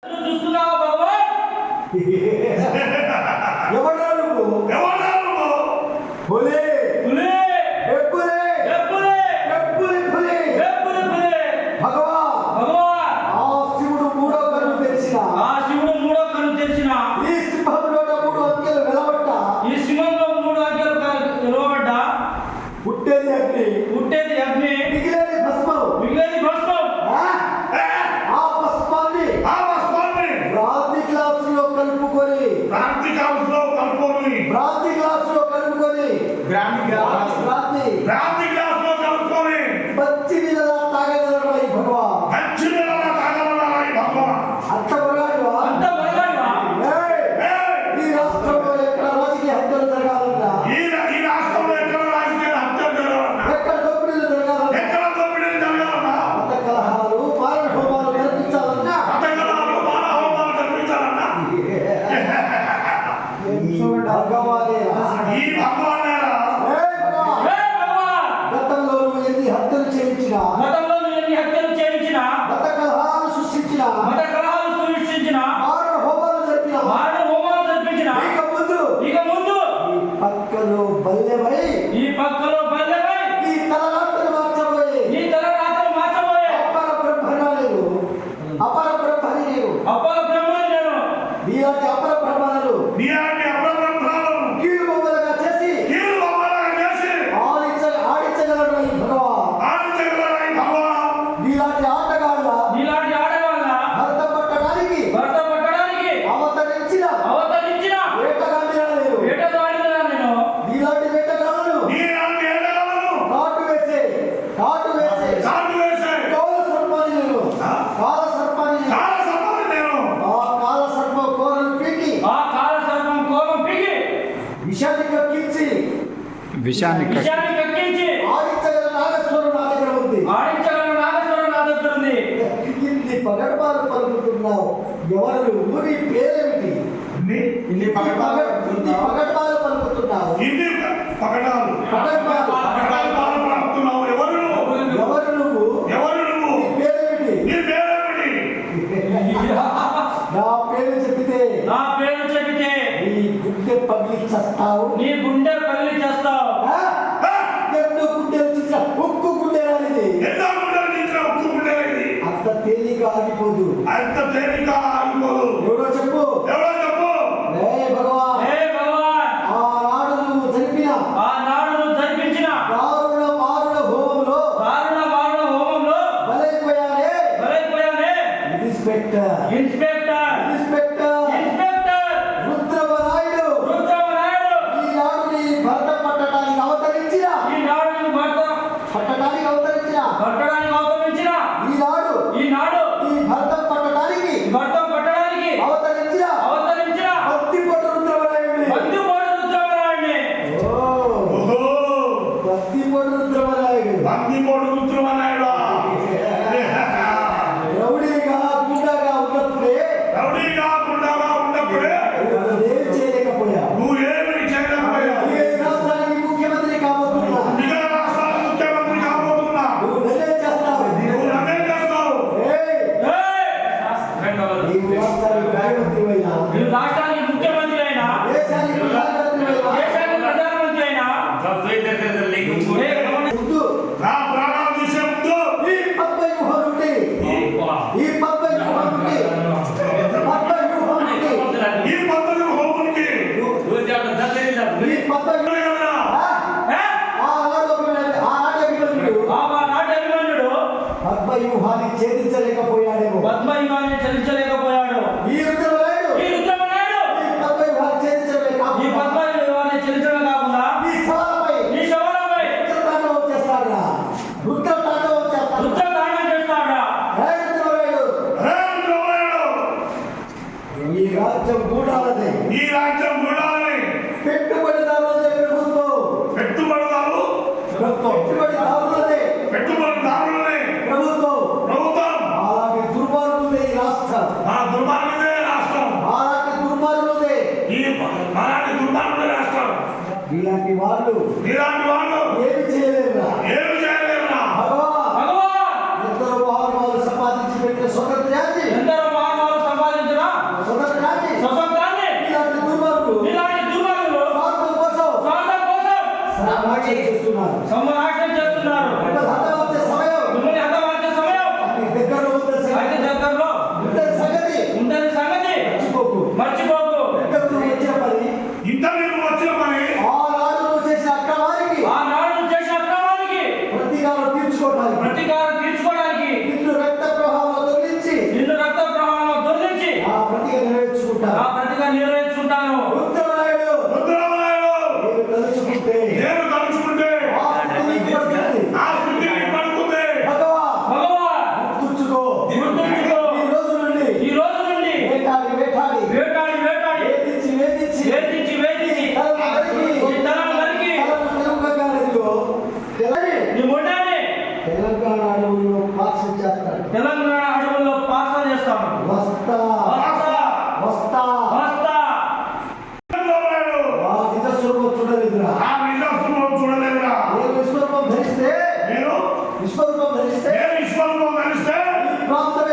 చూస్తున్నావా భగవాన్? ఎవరా నువ్వు? పులి పులి ఎప్పులే ఎప్పులే ఎప్పులి పులి ఎప్పులే పులి భగవాన్ భగవాన్ ఆ శివుడు మూడో కన్ను తెరిచిన ఆ శివుడు మూడో కన్ను తెరిచిన ఈ సింహంలో మూడు అంకెలు వెలవట్ట ఈ సింహంలో మూడు అంకెలు నిలవబడ్డ పుట్టేది అగ్ని పుట్టేది అగ్ని మిగిలేది భస్మం మిగిలేది భస్మం ఆ భస్మాన్ని భ్రాంతి గ్లాసులో కలుపుకొని భ్రాంతి గ్లాసులో కలుపుకొని భ్రాంతి గ్లాసులో కలుపుకొని భ్రాంతి గ్లాసులో కలుపుకొని పచ్చి నీళ్ళ తాగగలరా ఈ భగవాన్ మంచి నీళ్ళ తాగలరా ఈ భగవాన్. అంత మగాడివా? అంత మరగాడివా? ఈ రాష్ట్రంలో ఎక్కడ రాజకీయ హత్యలు జరగాలన్నా ఈ రాష్ట్రంలో ఎక్కడ రాజకీయ హత్యలు జరగాలన్నా ఎక్కడ దోపిడీలు జరగాలన్నా ఎక్కడ దోపిడీలు జరగాలన్నా మత కలహాలు మారణ హోమాలు జరిపించాలన్నా పథకాలు మానవోమాలు జరిపించాలన్నా భగవానేరా. ఈ భగవానేరా. హే భగవాన్! గతంలో నువ్వు ఎన్ని హత్యలు చేయించినా గతంలో నువ్వు ఎన్ని హత్యలు చేయించినా మత కలహాలు సృష్టించిన మత కలహాలు సృష్టించిన మారణ హోమాలు జరిపిన మారణ హోమాలు జరిపించిన ఇక ముందు ఈ పక్కలో బల్లెమై ఈ పక్కలో బల్లెమై ఈ తలరాత్రులు మార్చబోయే నీ తలరాత్రులు మార్చబోయే అపర బ్రహ్మరా నేను అపర బ్రహ్మని నేను అపర బ్రహ్మని నేను నీలాంటి అపర బ్రహ్మలను నీలాంటి అప్రబ్రహ్మణాలను కీలు బొమ్మలుగా చేసి కీలు బొమ్మలుగా చేసి ఆడించగలడు ఈ భగవాన్ ఆడించగలరా ఈ భగవాన్. నీలాంటి ఆటగాళ్ళ నీలాంటి ఆడవాళ్ళ భర్త పట్టడానికి భర్త పట్టడానికి అవతరించిన అవతరించిన వేటగాడినా నేను వేటగాడినా నేను నీలాంటి వేటగాళ్ళను నీలాంటి ఏడగలను కాటు వేసే కాటు వేసే కాల సర్పాన్ని నేను కాల సర్పాన్ని నేను కాల సర్పాన్ని నేను ఆ కాల సర్పం కోరలు పీకి ఆ కాల సర్పం కోపం పీకి విషాన్ని కక్కించి విషాన్ని కక్కించి ఆడించగల నాగస్వరం నా దగ్గర ఉంది ఆడించగల నాగేశ్వరం నా దగ్గర ఉంది. ఇన్ని పగడపాలు పలుకుతున్నావు ఎవరు ఊరి పేరేమిటి ఇన్ని పగడపాలు పలుకుతున్నావు ఇన్ని పగడాలు పగడాలు పాల్పడుతున్నావు. ఎవరు నువ్వు? ఎవరు నువ్వు ఎవరు నువ్వు? నీ పేరేమిటి నీ పేరేమిటి? నా పేరు చెప్పితే నా పేరు చెబితే నీ గుండె పగిలి చస్తావు నీ గుండె పగిలి చేస్తావు. ఆ? ఎన్నో గుండెలు చూసిన ఉక్కు గుండె రానిది ఎన్నో గుండెలు తీసిన ఉక్కు గుండెలైంది. అంత తేలిక ఆగిపోదు అంత తేలిక ఆగిపోదు. ఎవరో చెప్పు ఎవరో చెప్పు. ఏ భగవాన్ హే భగవాన్! ఆనాడు నువ్వు జరిపిన ఆనాడు నువ్వు జరిపించిన దారుణ మారుణ హోమంలో దారుణ మారణ హోమంలో బలైపోయానే బలైపోయానే. Inspector inspector inspector inspector Rudramanaidu Rudramanaidu ఈనాడు నీ భర్త పట్టడానికి అవతరించిన ఈనాడు నీ భర్త పట్టడానికి అవతరించిన పట్టడానికి అవతరించిన ఈనాడు ఈనాడు నీ భర్త పట్టడానికి భర్త పట్టడానికి అవతరించిన అవతరించిన భక్తిపోటు రుద్రమనాయుడిని బంధుపోడు రుద్రమనాయుడిని. ఓహో భక్తిపోటు రుద్రమనాయుడు బందిపోడు రుద్రమనాయుడా. రౌడీగా గుండాగా ఉన్నప్పుడే రౌడీగా గుండాగా ఉన్నప్పుడే ఏం చేయలేకపోయా నువ్వేమి చేయలేకపోయావు. ఈ రాష్ట్రానికి ముఖ్యమంత్రి కాబోతున్నా మిగతా రాష్ట్రాల ముఖ్యమంత్రి కాబోతున్నా. నువ్వు నన్నే చేస్తావు నువ్వు నన్నేం చేస్తావు? ఏయ్! నీవు రాష్ట్రానికి ముఖ్యమంత్రివైనా నువ్వు రాష్ట్రానికి ముఖ్యమంత్రి అయినా దేశానికి ప్రధానమంత్రివైనా దేశానికి ప్రధానమంత్రి అయినా ముందు నా ప్రాణాలు తీసే ముందు ఈ పద్మవ్యూహం నుండి ఈ పద్మవ్యూహం నుండి ఈ పద్ధతి హోమునికి ఈ పద్మవ్యూహం ఆనాడు అభిమన్యుడు నాటి అభిమన్యుడు పద్మవ్యూహాన్ని ఛేదించలేకపోయాడేమో పద్మవ్యూహాన్ని చలించలేకపోయాడు. ఈ రుద్రమనాయుడు ఈ రుద్రమనాయుడు ఈ పద్మవ్యూహాన్ని ఛేదించడమే ఈ కాకుండా పద్మవ్యూహాన్ని చలించడం కాకుండా ఈ సవాలపై ఈ శవరంపై రుద్రతాండవం చేస్తాడా రుద్రతాండవం చేస్తాడా రుద్రదానం చేస్తాడా. హే రుద్రమనాయుడు ఈ రాజ్యం గూడాలదే ఈ రాజ్యం చూడాలని పెట్టుబడిదారులదే ప్రభుత్వం పెట్టుబడిదారులదే పెట్టుబడిదారులనే ప్రభుత్వం ప్రభుత్వం. అలాగే దుర్మార్గులదే ఈ రాష్ట్రం మన దుర్మార్గులే రాష్ట్రం. అలాంటి దుర్మార్గులదే ఈ మరాఠీ దుర్మార్గులే రాష్ట్రం. ఇలాంటి వాళ్ళు ఇలాంటి వాళ్ళు ఏమి చేయలేరురా ఏమి చేయలేరురా. భగవాన్ భగవాన్! ఎందరో మహానుభావులు సంపాదించి పెట్టిన స్వతంత్రాన్ని ఎందరో మానవాలు సంపాదించి నాశనం చేస్తున్నారు. మిమ్మల్ని హతమార్చే సమయం మిమ్మల్ని హతమార్చే సమయం అతి దగ్గరలో ఉందని అతి దగ్గరలో సంగతి ఉందని సంగతి మర్చిపోకు. మర్చిపోకు. ఇంతకు నువ్వు వచ్చిన పని ఇంటర్వ్యూకి వచ్చిన పని ఆనాడు నువ్వు చేసిన అక్రమానికి ఆనాడు నువ్వు చేసిన అక్రమానికి ప్రతీకారం తీర్చుకోవడానికి ప్రతీకారం తీర్చుకోవడానికి నిన్ను రక్త ప్రవాహంలో తొలగించి నిన్ను రక్త ప్రవాహంలో దొరించి ఆ ప్రతిగా నెరవేర్చుకుంటాను. ఆ ప్రతిగా నెరవేర్చుకుంటాను. రుద్రమనాయుడు రుద్రమనాయుడు నేను తలుచుకుంటే నేను తలుచుకుంటే ఆ స్థితి నీకు పడుతుంది. ఆ స్థితి నీకు పడుతుంది. భగవా భగవా గుర్తుంచుకో. గుర్తుంచుకో. ఈ రోజు నుండి ఈ రోజు నుండి వేటాడి వేటాడి వేటాడి వేటాడి వేధించి వేధించి వేధించి వేధించి తలను నరికి ఈ తలను నరికి తలను తెలుగుగా ఇదిగో నీ మొండాన్ని తెలంగాణ అడవుల్లో పార్సల్ చేస్తాడు. తెలంగాణ అడవుల్లో పార్సల్ చేస్తాను. వస్తా వస్తా వస్తా వస్తా. రుద్రమనాయుడు ఆ నిజస్వరూపం చూడలేదురా. ఆ నిజస్వరూపం చూడలేదురా. నేను విశ్వరూపం ధరిస్తే నేను విశ్వరూపం ధరిస్తే నేను విశ్వంలో కలిస్తే ఈ ప్రాంతం